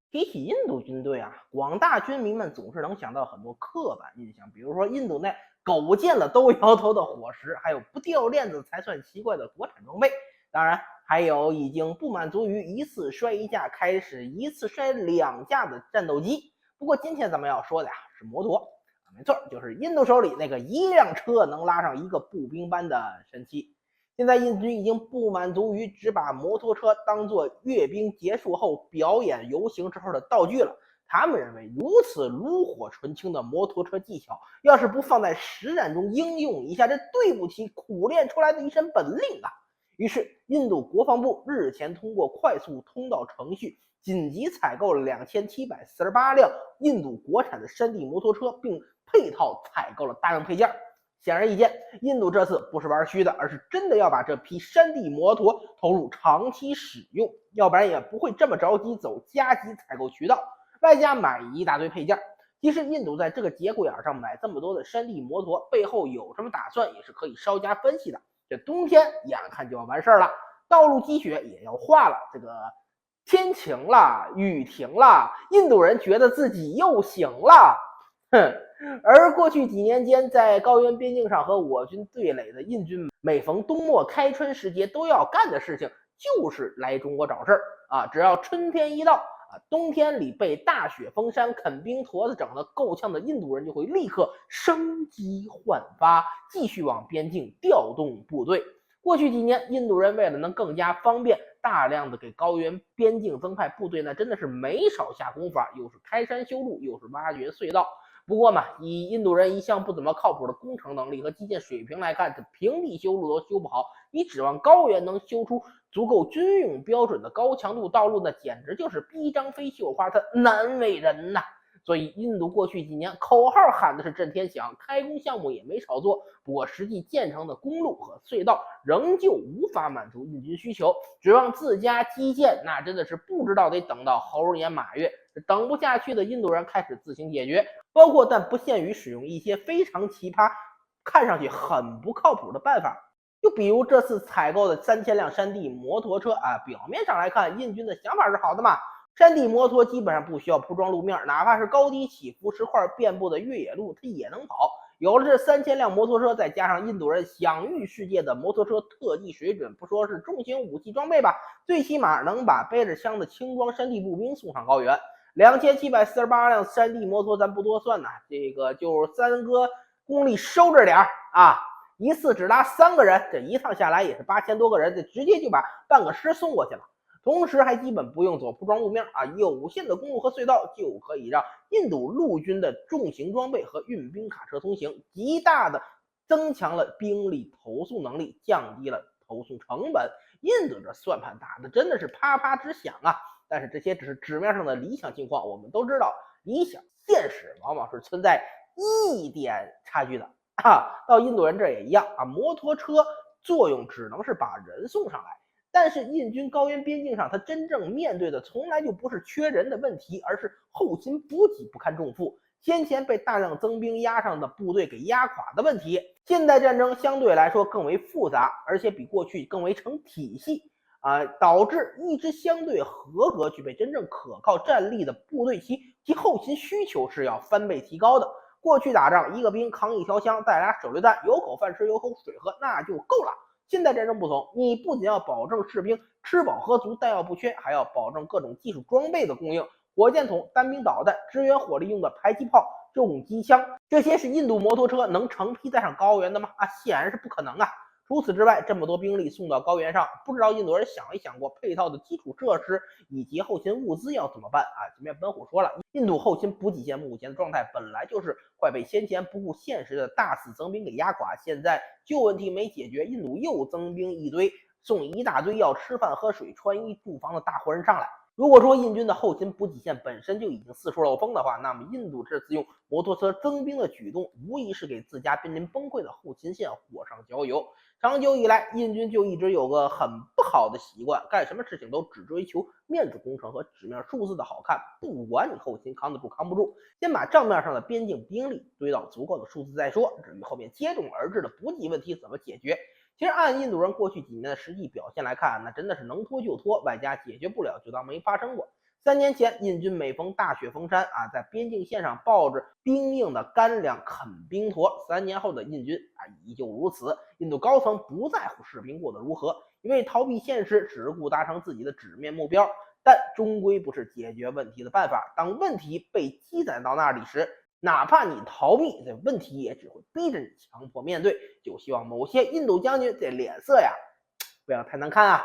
提起印度军队啊，广大军民们总是能想到很多刻板印象，比如说印度那狗见了都摇头的伙食，还有不掉链子才算奇怪的国产装备，当然还有已经不满足于一次摔一架，开始一次摔两架的战斗机。不过今天咱们要说的呀是摩托，没错，就是印度手里那个一辆车能拉上一个步兵班的神器。现在印军已经不满足于只把摩托车当作阅兵结束后表演游行时候的道具了。他们认为如此炉火纯青的摩托车技巧，要是不放在实战中应用一下，这对不起苦练出来的一身本领啊！于是，印度国防部日前通过快速通道程序，紧急采购了2748辆印度国产的山地摩托车，并配套采购了大量配件。显而易见，印度这次不是玩虚的，而是真的要把这批山地摩托投入长期使用，要不然也不会这么着急走加急采购渠道，外加买一大堆配件。其实印度在这个节骨眼上买这么多的山地摩托，背后有什么打算，也是可以稍加分析的。这冬天眼看就要完事了，道路积雪也要化了，这个天晴了，雨停了，印度人觉得自己又醒了。哼，而过去几年间，在高原边境上和我军对垒的印军，每逢冬末开春时节都要干的事情，就是来中国找事儿啊！只要春天一到啊，冬天里被大雪封山、啃冰坨子整得够呛的印度人，就会立刻生机焕发，继续往边境调动部队。过去几年，印度人为了能更加方便，大量的给高原边境增派部队，那真的是没少下功夫啊！又是开山修路，又是挖掘隧道。不过嘛，以印度人一向不怎么靠谱的工程能力和基建水平来看，这平地修路都修不好，你指望高原能修出足够军用标准的高强度道路，那简直就是逼张飞绣花，它难为人呐！所以印度过去几年口号喊的是震天响，开工项目也没少做，不过实际建成的公路和隧道仍旧无法满足印军需求，指望自家基建，那真的是不知道得等到猴年马月。等不下去的印度人开始自行解决，包括但不限于使用一些非常奇葩、看上去很不靠谱的办法。就比如这次采购的3000辆山地摩托车啊，表面上来看，印军的想法是好的嘛。山地摩托基本上不需要铺装路面，哪怕是高低起伏、石块遍布的越野路，它也能跑。有了这3000辆摩托车，再加上印度人享誉世界的摩托车特技水准，不说是重型武器装备吧，最起码能把背着枪的轻装山地步兵送上高原。2748辆山地摩托咱不多算呐，这个就是三哥功力收着点啊，一次只拉3个人，这一趟下来也是8000多个人，这直接就把半个师送过去了。同时还基本不用走铺装路面啊，有限的公路和隧道就可以让印度陆军的重型装备和运兵卡车通行，极大的增强了兵力投送能力，降低了投送成本。印度这算盘打的真的是啪啪直响啊！但是这些只是纸面上的理想情况，我们都知道，理想现实往往是存在一点差距的啊。到印度人这也一样啊，摩托车作用只能是把人送上来，但是印军高原边境上，他真正面对的从来就不是缺人的问题，而是后勤补给不堪重负，先前被大量增兵压上的部队给压垮的问题。现代战争相对来说更为复杂，而且比过去更为成体系。导致一支相对合格、具备真正可靠战力的部队，其后勤需求是要翻倍提高的。过去打仗，一个兵扛一条枪，带俩手榴弹，有口饭吃，有口水喝，那就够了。现代战争不同，你不仅要保证士兵吃饱喝足、弹药不缺，还要保证各种技术装备的供应，火箭筒、单兵导弹、支援火力用的迫击炮、重机枪，这些是印度摩托车能成批带上高原的吗？显然是不可能啊。除此之外，这么多兵力送到高原上，不知道印度人想没想过配套的基础设施以及后勤物资要怎么办啊？前面本虎说了，印度后勤补给线目前的状态本来就是快被先前不顾现实的大肆增兵给压垮，现在旧问题没解决，印度又增兵一堆，送一大堆要吃饭喝水、穿衣住房的大活人上来。如果说印军的后勤补给线本身就已经四处漏风的话，那么印度这次用摩托车增兵的举动，无疑是给自家濒临崩溃的后勤线火上浇油。长久以来，印军就一直有个很不好的习惯，干什么事情都只追求面子工程和纸面数字的好看，不管你后勤扛得住扛不住，先把账面上的边境兵力堆到足够的数字再说。至于后面接踵而至的补给问题怎么解决，其实按印度人过去几年的实际表现来看，那真的是能拖就拖，外加解决不了就当没发生过。3年前，印军每逢大雪封山啊，在边境线上抱着冰硬的干粮啃冰坨。3年后的印军啊，依旧如此。印度高层不在乎士兵过得如何，因为逃避现实，只顾达成自己的纸面目标。但终归不是解决问题的办法。当问题被积攒到那里时，哪怕你逃避，这问题也只会逼着你强迫面对。就希望某些印度将军这脸色呀，不要太难看啊。